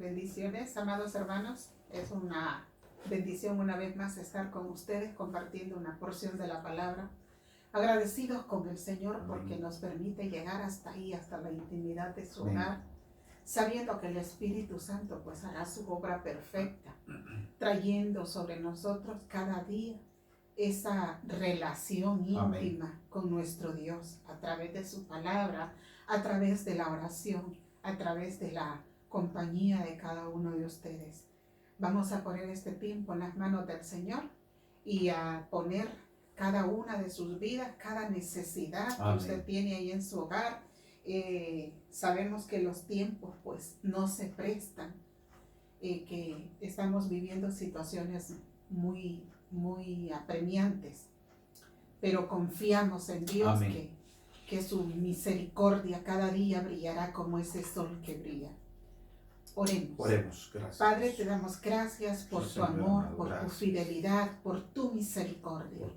Bendiciones, amados hermanos. Es una bendición una vez más estar con ustedes compartiendo una porción de la palabra. Agradecidos con el Señor porque nos permite llegar hasta ahí, hasta la intimidad de su hogar, sabiendo que el Espíritu Santo pues hará su obra perfecta, trayendo sobre nosotros cada día esa relación íntima con nuestro Dios a través de su palabra, a través de la oración, a través de la compañía de cada uno de ustedes. Vamos a poner este tiempo en las manos del Señor y a poner cada una de sus vidas, cada necesidad que usted tiene ahí en su hogar. Sabemos que los tiempos pues no se prestan, que estamos viviendo situaciones muy apremiantes, pero confiamos en Dios que su misericordia cada día brillará como ese sol que brilla. Oremos. Gracias. Padre, te damos gracias por tu amor, por tu fidelidad, por tu misericordia.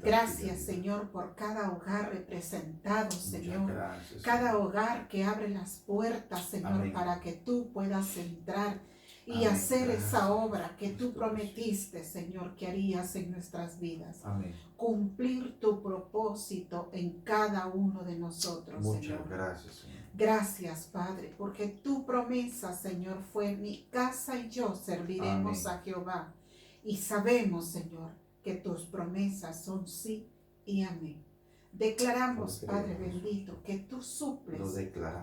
Gracias, Señor, por cada hogar representado, Señor. Cada hogar que abre las puertas, Señor, para que tú puedas entrar y hacer esa obra que tú prometiste, Señor, que harías en nuestras vidas. Cumplir tu propósito en cada uno de nosotros, Señor. Muchas gracias, Señor. Gracias, Padre, porque tu promesa, Señor, fue: mi casa y yo serviremos a Jehová. Y sabemos, Señor, que tus promesas son sí y amén. Declaramos, Padre bendito, que tú suples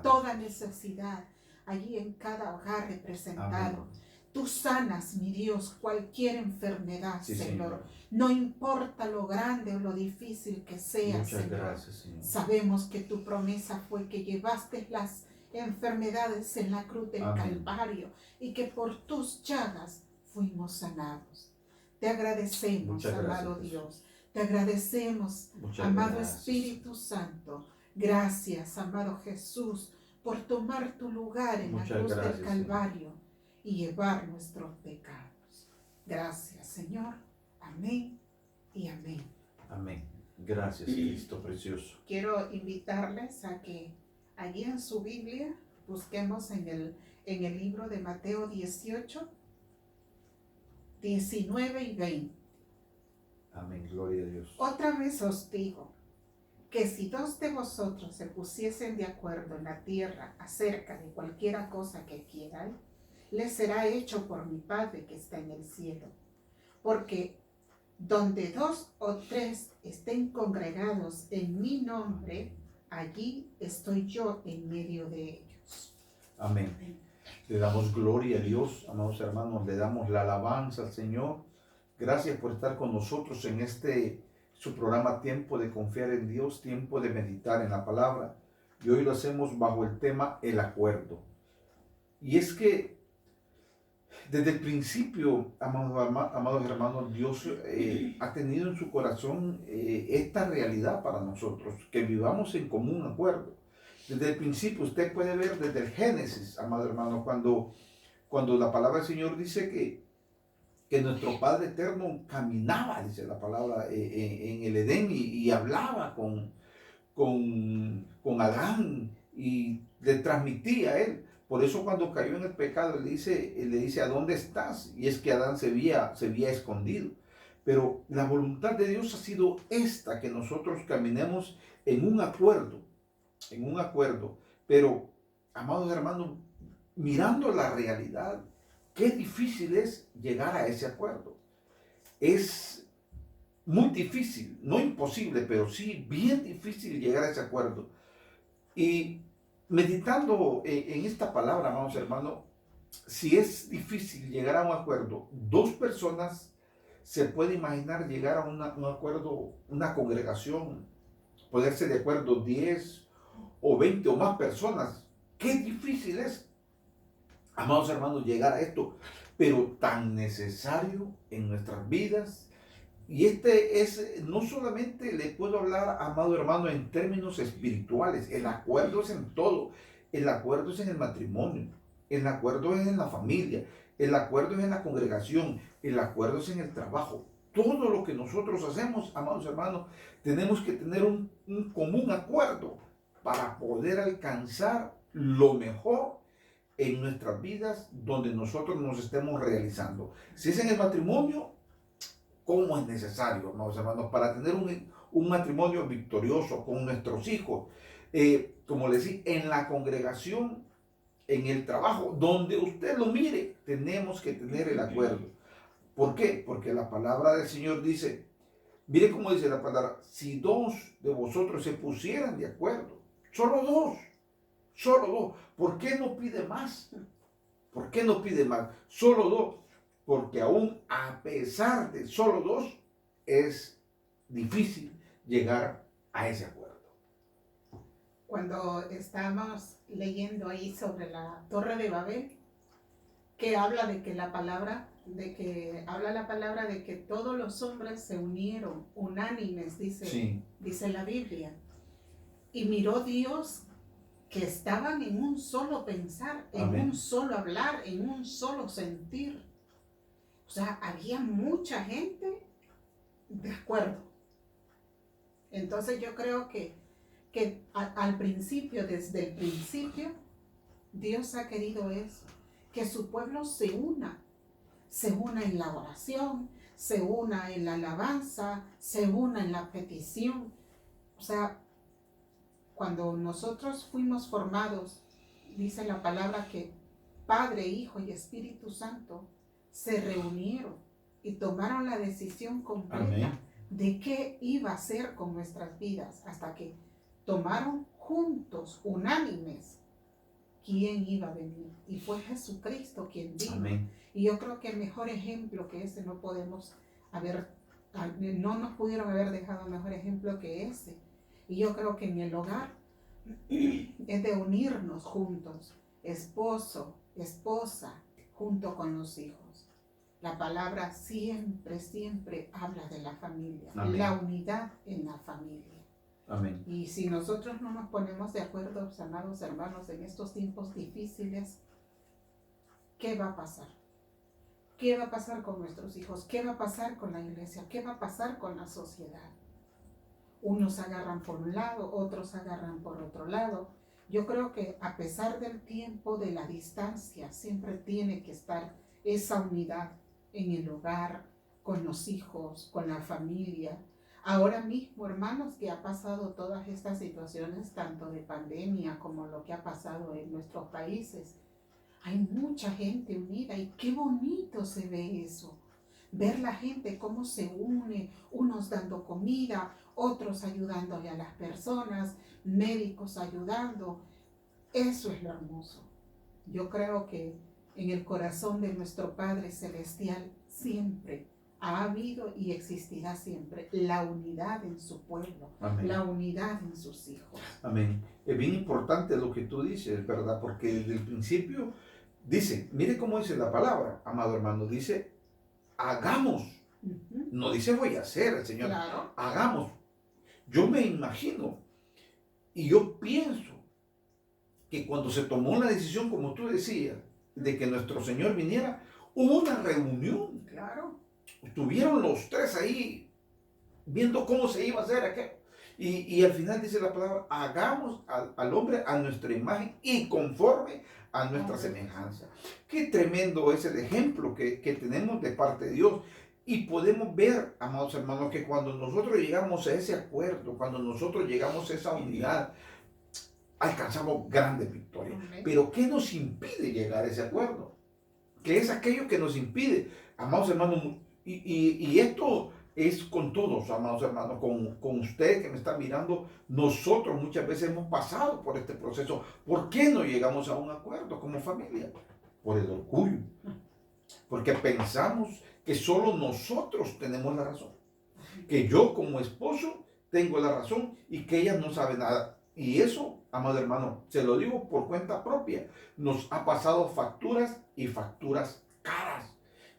toda necesidad allí en cada hogar representado. Tú sanas, mi Dios, cualquier enfermedad, Señor. No importa lo grande o lo difícil que sea, Muchas Señor. Gracias, Señor. Sabemos que tu promesa fue que llevaste las enfermedades en la cruz del Calvario y que por tus llagas fuimos sanados. Te agradecemos, amado Dios. Te agradecemos, amado Espíritu Santo. Gracias, amado Jesús, por tomar tu lugar en la cruz del Calvario y llevar nuestros pecados. Gracias, Señor. Amén y amén. Amén. Gracias, Cristo precioso. Quiero invitarles a que allí en su Biblia busquemos en el libro de Mateo 18, 19 y 20. Amén, gloria a Dios. Otra vez os digo que si dos de vosotros se pusiesen de acuerdo en la tierra acerca de cualquiera cosa que quieran, les será hecho por mi Padre que está en el cielo. Porque donde dos o tres estén congregados en mi nombre, allí estoy yo en medio de ellos. Amén. Le damos gloria a Dios, amados hermanos, le damos la alabanza al Señor. Gracias por estar con nosotros en su programa Tiempo de Confiar en Dios, Tiempo de Meditar en la Palabra. Y hoy lo hacemos bajo el tema el acuerdo. Y es que desde el principio, amados hermanos, Dios ha tenido en su corazón esta realidad para nosotros, que vivamos en común acuerdo. Desde el principio, usted puede ver desde el Génesis, amado hermano, cuando la palabra del Señor dice que nuestro Padre Eterno caminaba, dice la palabra, en el Edén y hablaba con Adán y le transmitía a él. Por eso cuando cayó en el pecado, le dice, ¿a dónde estás? Y es que Adán se había escondido. Pero la voluntad de Dios ha sido esta, que nosotros caminemos en un acuerdo. Pero, amados hermanos, mirando la realidad, qué difícil es llegar a ese acuerdo. Es muy difícil, no imposible, pero sí bien difícil llegar a ese acuerdo. Y meditando en esta palabra, amados hermanos, si es difícil llegar a un acuerdo, dos personas se puede imaginar llegar a un acuerdo, una congregación, ponerse de acuerdo 10 o 20 o más personas. Qué difícil es, amados hermanos, llegar a esto, pero tan necesario en nuestras vidas. Y no solamente le puedo hablar, amado hermano, en términos espirituales. El acuerdo es en todo. El acuerdo es en el matrimonio. El acuerdo es en la familia. El acuerdo es en la congregación. El acuerdo es en el trabajo. Todo lo que nosotros hacemos, amados hermanos, tenemos que tener un común acuerdo para poder alcanzar lo mejor en nuestras vidas donde nosotros nos estemos realizando. Si es en el matrimonio, ¿cómo es necesario, amados hermanos, para tener un matrimonio victorioso con nuestros hijos? Como les decía, en la congregación, en el trabajo, donde usted lo mire, tenemos que tener el acuerdo. ¿Por qué? Porque la palabra del Señor dice, mire cómo dice la palabra, si dos de vosotros se pusieran de acuerdo, solo dos, ¿por qué no pide más? ¿Por qué no pide más? Solo dos, porque aún a pesar de solo dos, es difícil llegar a ese acuerdo. Cuando estábamos leyendo ahí sobre la Torre de Babel, que habla de que la palabra de que todos los hombres se unieron unánimes, dice la Biblia, y miró Dios que estaban en un solo pensar, en un solo hablar, en un solo sentir. O sea, había mucha gente de acuerdo. Entonces yo creo que al principio, desde el principio, Dios ha querido eso, que su pueblo se una en la oración, se una en la alabanza, se una en la petición. O sea, cuando nosotros fuimos formados, dice la palabra que Padre, Hijo y Espíritu Santo se reunieron y tomaron la decisión completa de qué iba a hacer con nuestras vidas, hasta que tomaron juntos, unánimes, quién iba a venir. Y fue Jesucristo quien vino. Amén. Y yo creo que el mejor ejemplo que ese no nos pudieron haber dejado mejor ejemplo que ese. Y yo creo que en el hogar es de unirnos juntos, esposo, esposa, junto con los hijos. La palabra siempre, siempre habla de la familia, la unidad en la familia. Amén. Y si nosotros no nos ponemos de acuerdo, amados hermanos, en estos tiempos difíciles, ¿qué va a pasar? ¿Qué va a pasar con nuestros hijos? ¿Qué va a pasar con la iglesia? ¿Qué va a pasar con la sociedad? Unos agarran por un lado, otros agarran por otro lado. Yo creo que a pesar del tiempo, de la distancia, siempre tiene que estar esa unidad en el hogar, con los hijos, con la familia. Ahora mismo, hermanos, que ha pasado todas estas situaciones, tanto de pandemia como lo que ha pasado en nuestros países, hay mucha gente unida y qué bonito se ve eso. Ver la gente cómo se une, unos dando comida, otros ayudándole a las personas, médicos ayudando. Eso es lo hermoso. Yo creo que en el corazón de nuestro Padre Celestial siempre ha habido y existirá siempre la unidad en su pueblo, la unidad en sus hijos. Amén. Es bien importante lo que tú dices, ¿verdad? Porque desde el principio dice, mire cómo dice la palabra, amado hermano, dice, hagamos. No dice voy a hacer, el Señor. Claro. Hagamos. Yo me imagino y yo pienso que cuando se tomó la decisión, como tú decías, de que nuestro Señor viniera, hubo una reunión. Claro. Estuvieron los tres ahí viendo cómo se iba a hacer aquello. Y al final dice la palabra, hagamos al hombre a nuestra imagen y conforme a nuestra semejanza. Qué tremendo es el ejemplo que tenemos de parte de Dios. Y podemos ver, amados hermanos, que cuando nosotros llegamos a ese acuerdo, cuando nosotros llegamos a esa unidad, alcanzamos grandes victorias. Pero ¿qué nos impide llegar a ese acuerdo? ¿Qué es aquello que nos impide? Amados hermanos, y esto es con todos, amados hermanos, con usted que me está mirando, nosotros muchas veces hemos pasado por este proceso. ¿Por qué no llegamos a un acuerdo como familia? Por el orgullo. Porque pensamos que solo nosotros tenemos la razón. Que yo como esposo tengo la razón y que ella no sabe nada. Y eso, amado hermano, se lo digo por cuenta propia, nos ha pasado facturas y facturas caras.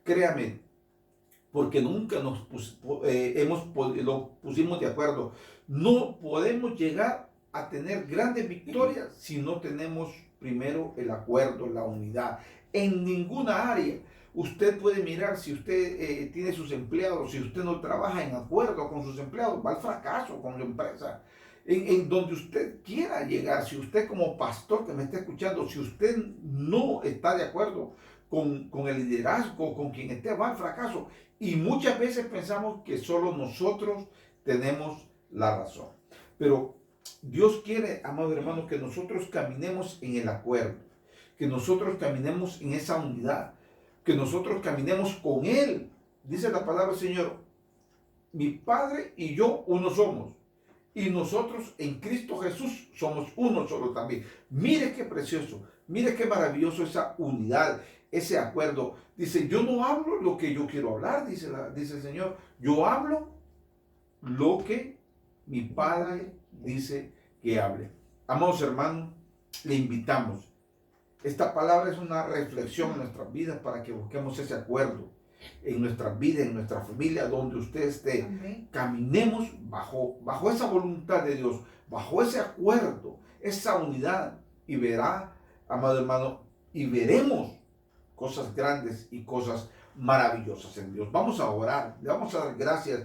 Créame, porque nunca lo pusimos de acuerdo. No podemos llegar a tener grandes victorias si no tenemos primero el acuerdo, la unidad. En ninguna área. Usted puede mirar si usted tiene sus empleados, si usted no trabaja en acuerdo con sus empleados, va al fracaso con la empresa. en donde usted quiera llegar. Si usted como pastor que me está escuchando, si usted no está de acuerdo con el liderazgo, con quien esté, va al fracaso. Y muchas veces pensamos que solo nosotros tenemos la razón. Pero Dios quiere, amados hermanos, que nosotros caminemos en el acuerdo, que nosotros caminemos en esa unidad, que nosotros caminemos con Él. Dice la palabra del Señor, mi Padre y yo uno somos. Y nosotros en Cristo Jesús somos uno solo también. Mire qué precioso, mire qué maravilloso esa unidad, ese acuerdo. Dice, yo no hablo lo que yo quiero hablar, dice el Señor. Yo hablo lo que mi Padre dice que hable. Amados hermanos, le invitamos. Esta palabra es una reflexión en nuestras vidas para que busquemos ese acuerdo en nuestras vidas, en nuestra familia, donde usted esté. Amén. Caminemos bajo esa voluntad de Dios, bajo ese acuerdo, esa unidad, y verá, amado hermano, y veremos cosas grandes y cosas maravillosas en Dios. Vamos a orar, le vamos a dar gracias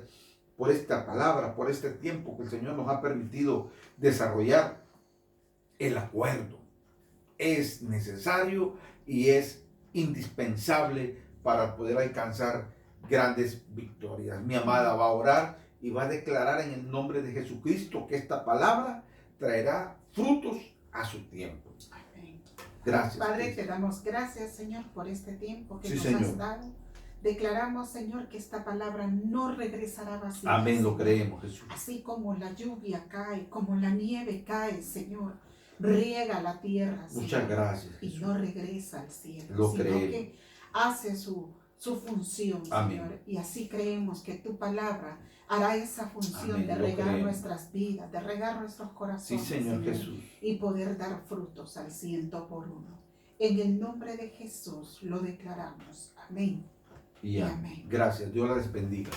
por esta palabra, por este tiempo que el Señor nos ha permitido desarrollar el acuerdo. Es necesario y es indispensable para poder alcanzar grandes victorias. Mi amada va a orar y va a declarar en el nombre de Jesucristo que esta palabra traerá frutos a su tiempo. Amén. Gracias. Padre, Cristo. te damos gracias, Señor, por este tiempo que Sí, nos Señor. has dado. Declaramos, Señor, que esta palabra no regresará vacía. Amén, lo Señor. creemos, Jesús. Así como la lluvia cae, como la nieve cae, Señor, riega la tierra, Señor, Muchas gracias, y Jesús. no regresa al cielo, Lo sino creemos. que hace su función, Amén. Señor. Y así creemos que tu palabra hará esa función Amén, de lo regar creemos. nuestras vidas, de regar nuestros Sí, corazones, Señor Jesús. y poder dar frutos al 100%. En el nombre de Jesús lo declaramos. Amén. Y amén. Amén. Gracias. Dios les bendiga.